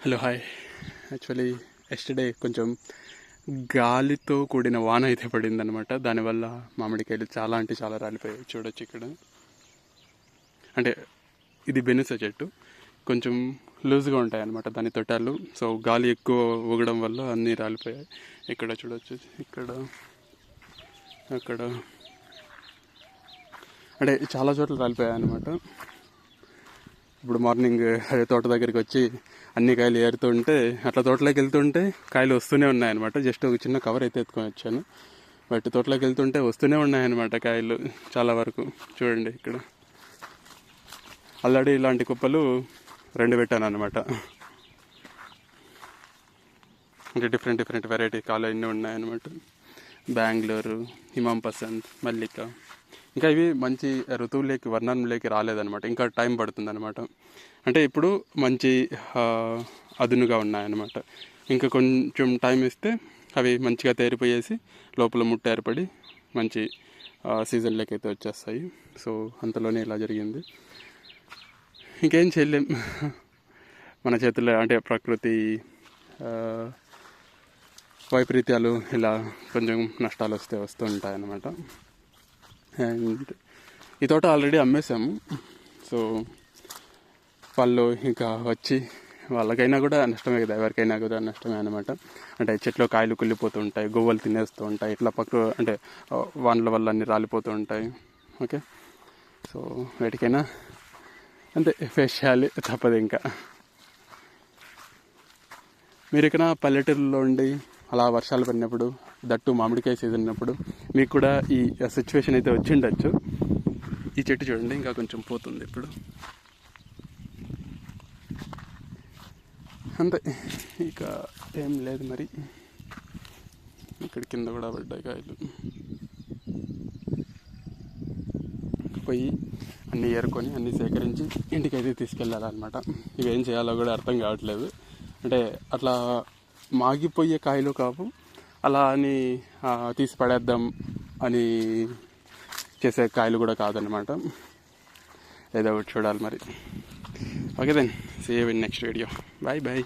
Hello hi. Actually yesterday కొంచెం గాలితో కూడిన వాన అయితే పడిందనమాట. దానివల్ల మామిడికాయలు చాలా అంటే చాలా రాలిపోయాయి. చూడొచ్చు ఇక్కడ. అంటే ఇది బెనిస చెట్టు, కొంచెం లూజ్గా ఉంటాయి అన్నమాట దాని తొట్టాలు. సో గాలి ఎక్కువ ఊగడం వల్ల అన్నీ రాలిపోయాయి. ఇక్కడ చూడొచ్చు, ఇక్కడ అక్కడ అంటే చాలా చోట్ల రాలిపోయాయి అన్నమాట. ఇప్పుడు మార్నింగ్ అదే తోట దగ్గరికి వచ్చి అన్ని కాయలు ఏరుతుంటే, అట్లా తోటలోకి వెళ్తుంటే కాయలు వస్తూనే ఉన్నాయన్నమాట. జస్ట్ ఒక చిన్న కవర్ అయితే ఎత్తుకొని వచ్చాను, బట్ తోటలోకి వెళ్తుంటే వస్తూనే ఉన్నాయన్నమాట కాయలు చాలా వరకు. చూడండి ఇక్కడ ఆల్రెడీ ఇలాంటి కుప్పలు 2 పెట్టాను అనమాట. అంటే డిఫరెంట్ వెరైటీ కాయలు అన్నీ ఉన్నాయన్నమాట. బెంగళూరు, హిమాం పసంద్, మల్లిక. ఇంకా ఇవి మంచి ఋతువులోకి వర్ణంలోకి రాలేదన్నమాట. ఇంకా టైం పడుతుంది అనమాట. అంటే ఇప్పుడు మంచి అదునుగా ఉన్నాయన్నమాట. ఇంకా కొంచెం టైం ఇస్తే అవి మంచిగా తేరిపోయేసి లోపల ముట్ట ఏర్పడి మంచి సీజన్లోకి అయితే వచ్చేస్తాయి. సో అంతలోనే ఇలా జరిగింది. ఇంకేం చేయలేం మన చేతుల్లో. అంటే ప్రకృతి వైపరీత్యాలు ఇలా కొంచెం నష్టాలు వస్తూ ఉంటాయన్నమాట. అండ్ ఈ తోట ఆల్రెడీ అమ్మేశాము. సో వాళ్ళు ఇంకా వచ్చి వాళ్ళకైనా కూడా నష్టమే కదా, ఎవరికైనా కూడా నష్టమే అనమాట. అంటే చెట్లో కాయలు కుళ్ళిపోతూ ఉంటాయి, గొవ్వలు తినేస్తూ ఉంటాయి, ఇట్లా అంటే వానల వల్ల అన్నీ రాలిపోతూ ఉంటాయి. ఓకే, సో వీటికైనా అంతే ఫేస్ చేయాలి, తప్పదు. ఇంకా మీరు ఇక్కడ పల్లెటూరులో ఉండి అలా వర్షాలు పడినప్పుడు, దట్టు మామిడికాయ సీజన్ ఉన్నప్పుడు మీకు కూడా ఈ సిచ్యువేషన్ అయితే వచ్చి ఉండొచ్చు. ఈ చెట్టు చూడండి, ఇంకా కొంచెం పోతుంది ఇప్పుడు. అంతే, ఇక ఏం లేదు మరి. ఇక్కడ కింద కూడా పడ్డాయి కాయలు. పోయి అన్నీ ఏరుకొని అన్నీ సేకరించి ఇంటికైతే తీసుకెళ్ళాలన్నమాట. ఇవేం చేయాలో కూడా అర్థం కావట్లేదు. అంటే అట్లా మాగిపోయే కాయలు కావు, అలా అని తీసి పడేద్దాం అని చేసే కాయలు కూడా కాదనమాట. ఏదో ఒకటి చూడాలి మరి. Okay then, see you in next video. Bye bye.